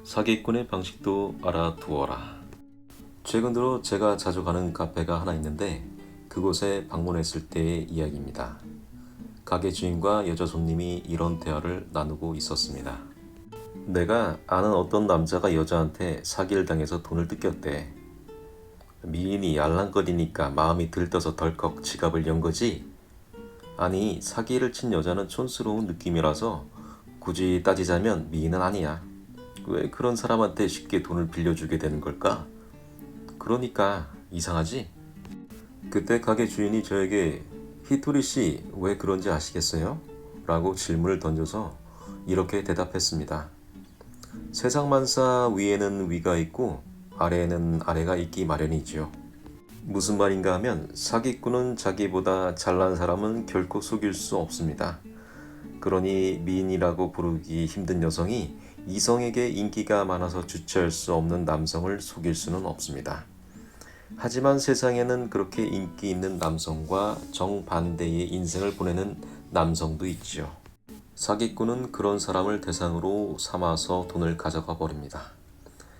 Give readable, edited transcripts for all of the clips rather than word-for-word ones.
사기꾼의 방식도 알아두어라. 최근 들어 제가 자주 가는 카페가 하나 있는데 그곳에 방문했을 때의 이야기입니다. 가게 주인과 여자 손님이 이런 대화를 나누고 있었습니다. 내가 아는 어떤 남자가 여자한테 사기를 당해서 돈을 뜯겼대. 미인이 알랑거리니까 마음이 들떠서 덜컥 지갑을 연 거지? 아니, 사기를 친 여자는 촌스러운 느낌이라서 굳이 따지자면 미인은 아니야. 왜 그런 사람한테 쉽게 돈을 빌려주게 되는 걸까? 그러니까 이상하지? 그때 가게 주인이 저에게 히토리 씨 왜 그런지 아시겠어요? 라고 질문을 던져서 이렇게 대답했습니다. 세상 만사 위에는 위가 있고 아래에는 아래가 있기 마련이지요. 무슨 말인가 하면 사기꾼은 자기보다 잘난 사람은 결코 속일 수 없습니다. 그러니 미인이라고 부르기 힘든 여성이 이성에게 인기가 많아서 주체할 수 없는 남성을 속일 수는 없습니다. 하지만 세상에는 그렇게 인기 있는 남성과 정반대의 인생을 보내는 남성도 있지요. 사기꾼은 그런 사람을 대상으로 삼아서 돈을 가져가 버립니다.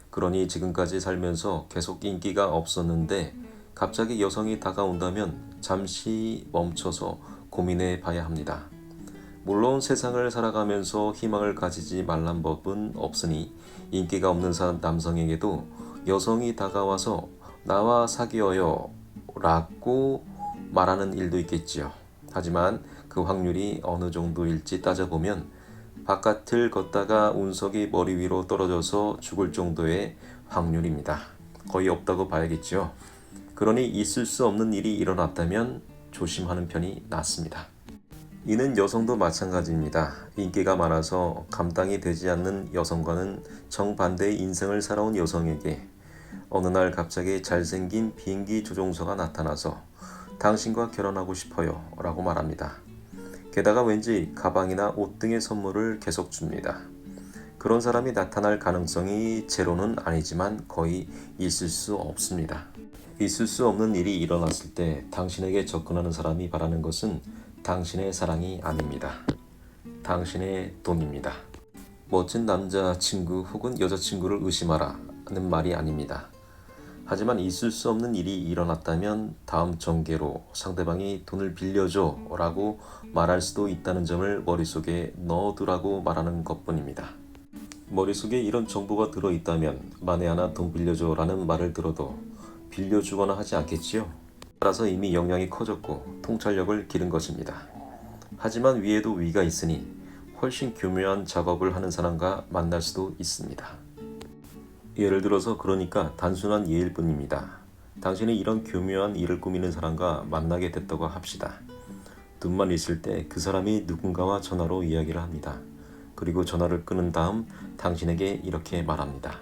그러니 지금까지 살면서 계속 인기가 없었는데 갑자기 여성이 다가온다면 잠시 멈춰서 고민해 봐야 합니다. 물론 세상을 살아가면서 희망을 가지지 말란 법은 없으니 인기가 없는 남성에게도 여성이 다가와서 나와 사귀어요 라고 말하는 일도 있겠지요. 하지만 그 확률이 어느 정도일지 따져보면 바깥을 걷다가 운석이 머리 위로 떨어져서 죽을 정도의 확률입니다. 거의 없다고 봐야겠지요. 그러니 있을 수 없는 일이 일어났다면 조심하는 편이 낫습니다. 이는 여성도 마찬가지입니다. 인기가 많아서 감당이 되지 않는 여성과는 정반대의 인생을 살아온 여성에게 어느 날 갑자기 잘생긴 비행기 조종사가 나타나서 당신과 결혼하고 싶어요 라고 말합니다. 게다가 왠지 가방이나 옷 등의 선물을 계속 줍니다. 그런 사람이 나타날 가능성이 제로는 아니지만 거의 있을 수 없습니다. 있을 수 없는 일이 일어났을 때 당신에게 접근하는 사람이 바라는 것은 당신의 사랑이 아닙니다. 당신의 돈입니다. 멋진 남자친구 혹은 여자친구를 의심하라는 말이 아닙니다. 하지만 있을 수 없는 일이 일어났다면 다음 전개로 상대방이 돈을 빌려줘 라고 말할 수도 있다는 점을 머릿속에 넣어두라고 말하는 것뿐입니다. 머릿속에 이런 정보가 들어있다면 만에 하나 돈 빌려줘 라는 말을 들어도 빌려주거나 하지 않겠지요. 따라서 이미 역량이 커졌고 통찰력을 기른 것입니다. 하지만 위에도 위가 있으니 훨씬 교묘한 작업을 하는 사람과 만날 수도 있습니다. 예를 들어서 그러니까 단순한 예일 뿐입니다. 당신이 이런 교묘한 일을 꾸미는 사람과 만나게 됐다고 합시다. 눈만 있을 때 그 사람이 누군가와 전화로 이야기를 합니다. 그리고 전화를 끊은 다음 당신에게 이렇게 말합니다.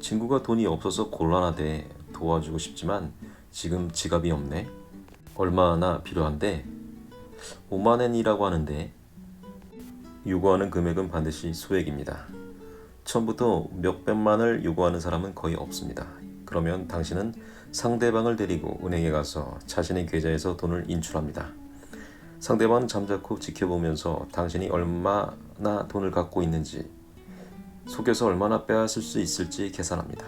친구가 돈이 없어서 곤란하대. 도와주고 싶지만 지금 지갑이 없네. 얼마나 필요한데? 5만엔이라고 하는데. 요구하는 금액은 반드시 소액입니다. 처음부터 몇백만을 요구하는 사람은 거의 없습니다. 그러면 당신은 상대방을 데리고 은행에 가서 자신의 계좌에서 돈을 인출합니다. 상대방은 잠자코 지켜보면서 당신이 얼마나 돈을 갖고 있는지, 속여서 얼마나 빼앗을 수 있을지 계산합니다.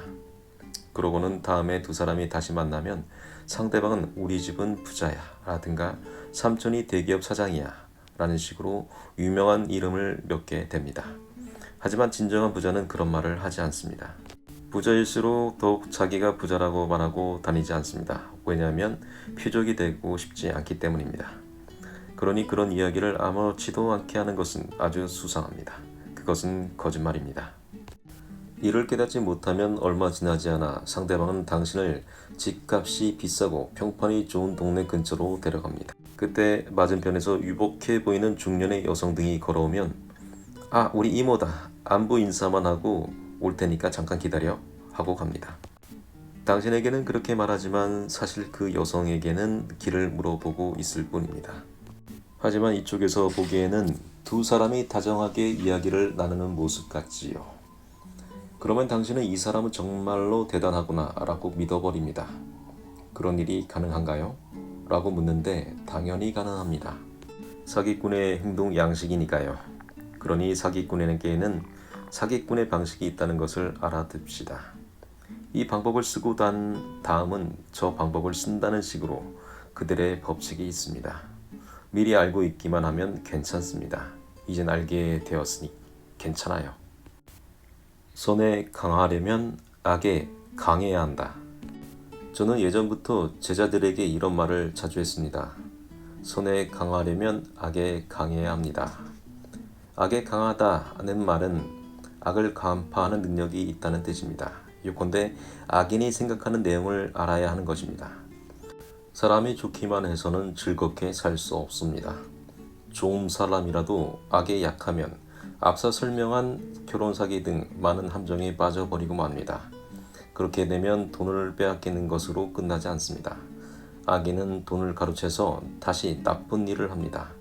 그러고는 다음에 두 사람이 다시 만나면 상대방은 우리 집은 부자야 라든가 삼촌이 대기업 사장이야 라는 식으로 유명한 이름을 몇 개 댑니다. 하지만 진정한 부자는 그런 말을 하지 않습니다. 부자일수록 더욱 자기가 부자라고 말하고 다니지 않습니다. 왜냐하면 표적이 되고 싶지 않기 때문입니다. 그러니 그런 이야기를 아무렇지도 않게 하는 것은 아주 수상합니다. 그것은 거짓말입니다. 이를 깨닫지 못하면 얼마 지나지 않아 상대방은 당신을 집값이 비싸고 평판이 좋은 동네 근처로 데려갑니다. 그때 맞은편에서 유복해 보이는 중년의 여성 등이 걸어오면 아, 우리 이모다. 안부 인사만 하고 올 테니까 잠깐 기다려 하고 갑니다. 당신에게는 그렇게 말하지만 사실 그 여성에게는 길을 물어보고 있을 뿐입니다. 하지만 이쪽에서 보기에는 두 사람이 다정하게 이야기를 나누는 모습 같지요. 그러면 당신은 이 사람은 정말로 대단하구나 라고 믿어버립니다. 그런 일이 가능한가요? 라고 묻는데 당연히 가능합니다. 사기꾼의 행동 양식이니까요. 그러니 사기꾼에게는 사기꾼의 방식이 있다는 것을 알아둡시다. 이 방법을 쓰고 난 다음은 저 방법을 쓴다는 식으로 그들의 법칙이 있습니다. 미리 알고 있기만 하면 괜찮습니다. 이젠 알게 되었으니 괜찮아요. 선에 강하려면 악에 강해야 한다. 저는 예전부터 제자들에게 이런 말을 자주 했습니다. 선에 강하려면 악에 강해야 합니다. 악에 강하다는 말은 악을 간파하는 능력이 있다는 뜻입니다. 요컨대 악인이 생각하는 내용을 알아야 하는 것입니다. 사람이 좋기만 해서는 즐겁게 살 수 없습니다. 좋은 사람이라도 악에 약하면 앞서 설명한 결혼 사기 등 많은 함정에 빠져버리고 맙니다. 그렇게 되면 돈을 빼앗기는 것으로 끝나지 않습니다. 악인은 돈을 가로채서 다시 나쁜 일을 합니다.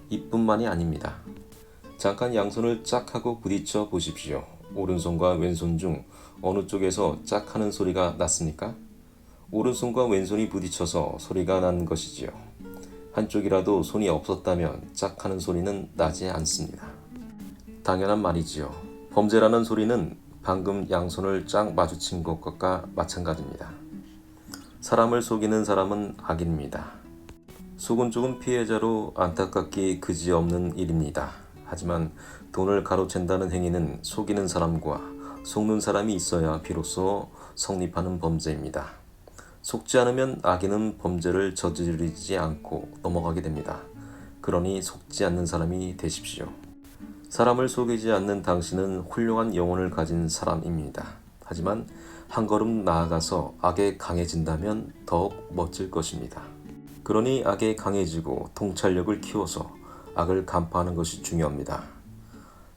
이뿐만이 아닙니다. 잠깐 양손을 짝 하고 부딪혀 보십시오. 오른손과 왼손 중 어느 쪽에서 짝 하는 소리가 났습니까? 오른손과 왼손이 부딪혀서 소리가 난 것이지요. 한쪽이라도 손이 없었다면 짝 하는 소리는 나지 않습니다. 당연한 말이지요. 범죄라는 소리는 방금 양손을 짝 마주친 것과 마찬가지입니다. 사람을 속이는 사람은 악인입니다. 속은 조금 피해자로 안타깝기 그지없는 일입니다. 하지만 돈을 가로챈다는 행위는 속이는 사람과 속는 사람이 있어야 비로소 성립하는 범죄입니다. 속지 않으면 악인은 범죄를 저지르지 않고 넘어가게 됩니다. 그러니 속지 않는 사람이 되십시오. 사람을 속이지 않는 당신은 훌륭한 영혼을 가진 사람입니다. 하지만 한 걸음 나아가서 악에 강해진다면 더욱 멋질 것입니다. 그러니 악에 강해지고 통찰력을 키워서 악을 간파하는 것이 중요합니다.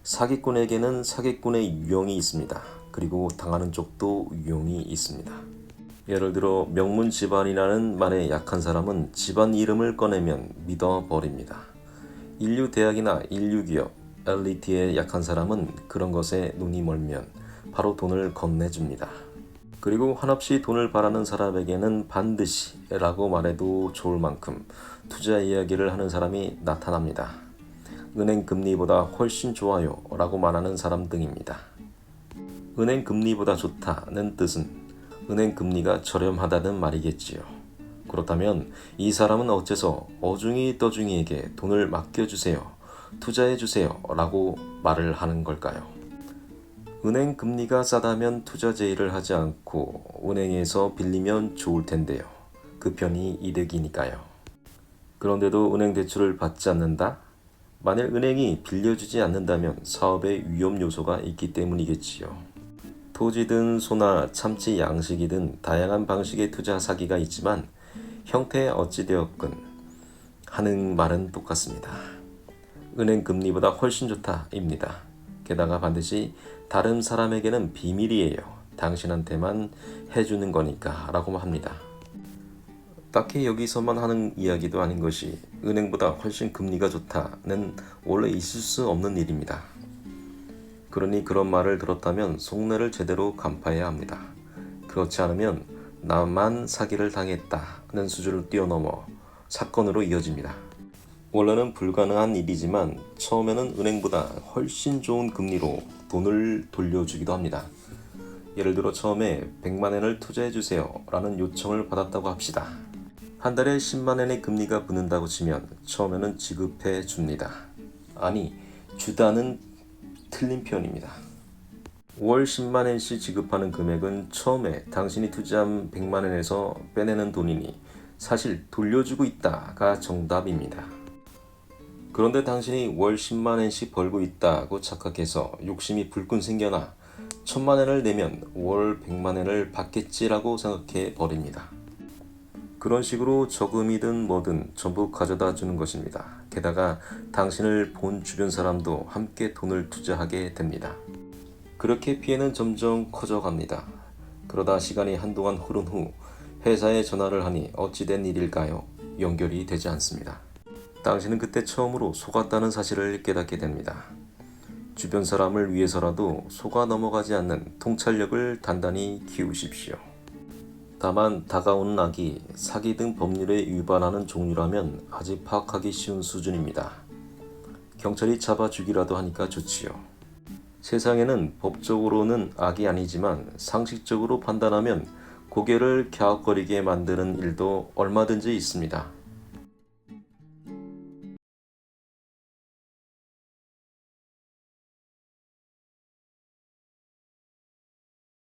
사기꾼에게는 사기꾼의 유형이 있습니다. 그리고 당하는 쪽도 유형이 있습니다. 예를 들어 명문 집안이라는 말에 약한 사람은 집안 이름을 꺼내면 믿어버립니다. 인류 대학이나 인류 기업, 엘리트에 약한 사람은 그런 것에 눈이 멀면 바로 돈을 건네줍니다. 그리고 한없이 돈을 바라는 사람에게는 반드시 라고 말해도 좋을 만큼 투자 이야기를 하는 사람이 나타납니다. 은행 금리보다 훨씬 좋아요 라고 말하는 사람 등입니다. 은행 금리보다 좋다는 뜻은 은행 금리가 저렴하다는 말이겠지요. 그렇다면 이 사람은 어째서 어중이 떠중이에게 돈을 맡겨주세요, 투자해주세요 라고 말을 하는 걸까요? 은행 금리가 싸다면 투자 제의를 하지 않고 은행에서 빌리면 좋을 텐데요. 그 편이 이득이니까요. 그런데도 은행 대출을 받지 않는다? 만일 은행이 빌려주지 않는다면 사업에 위험 요소가 있기 때문이겠지요. 토지든 소나 참치 양식이든 다양한 방식의 투자 사기가 있지만 형태 어찌되었건 하는 말은 똑같습니다. 은행 금리보다 훨씬 좋다입니다. 게다가 반드시 다른 사람에게는 비밀이에요. 당신한테만 해주는 거니까 라고 합니다. 딱히 여기서만 하는 이야기도 아닌 것이 은행보다 훨씬 금리가 좋다는 원래 있을 수 없는 일입니다. 그러니 그런 말을 들었다면 속내를 제대로 간파해야 합니다. 그렇지 않으면 나만 사기를 당했다는 수준을 뛰어넘어 사건으로 이어집니다. 원래는 불가능한 일이지만 처음에는 은행보다 훨씬 좋은 금리로 돈을 돌려주기도 합니다. 예를 들어 처음에 100만 원을 투자해주세요 라는 요청을 받았다고 합시다. 한 달에 10만 원의 금리가 붙는다고 치면 처음에는 지급해 줍니다. 아니, 주다는 틀린 표현입니다. 월 10만 원씩 지급하는 금액은 처음에 당신이 투자한 100만 원에서 빼내는 돈이니 사실 돌려주고 있다가 정답입니다. 그런데 당신이 월 10만 원씩 벌고 있다고 착각해서 욕심이 불끈 생겨나 1000만 원을 내면 월 100만 원을 받겠지라고 생각해 버립니다. 그런 식으로 저금이든 뭐든 전부 가져다 주는 것입니다. 게다가 당신을 본 주변 사람도 함께 돈을 투자하게 됩니다. 그렇게 피해는 점점 커져갑니다. 그러다 시간이 한동안 흐른 후 회사에 전화를 하니 어찌된 일일까요? 연결이 되지 않습니다. 당신은 그때 처음으로 속았다는 사실을 깨닫게 됩니다. 주변 사람을 위해서라도 속아 넘어가지 않는 통찰력을 단단히 키우십시오. 다만 다가오는 악이 사기 등 법률에 위반하는 종류라면 아직 파악하기 쉬운 수준입니다. 경찰이 잡아 주기라도 하니까 좋지요. 세상에는 법적으로는 악이 아니지만 상식적으로 판단하면 고개를 갸웃거리게 만드는 일도 얼마든지 있습니다.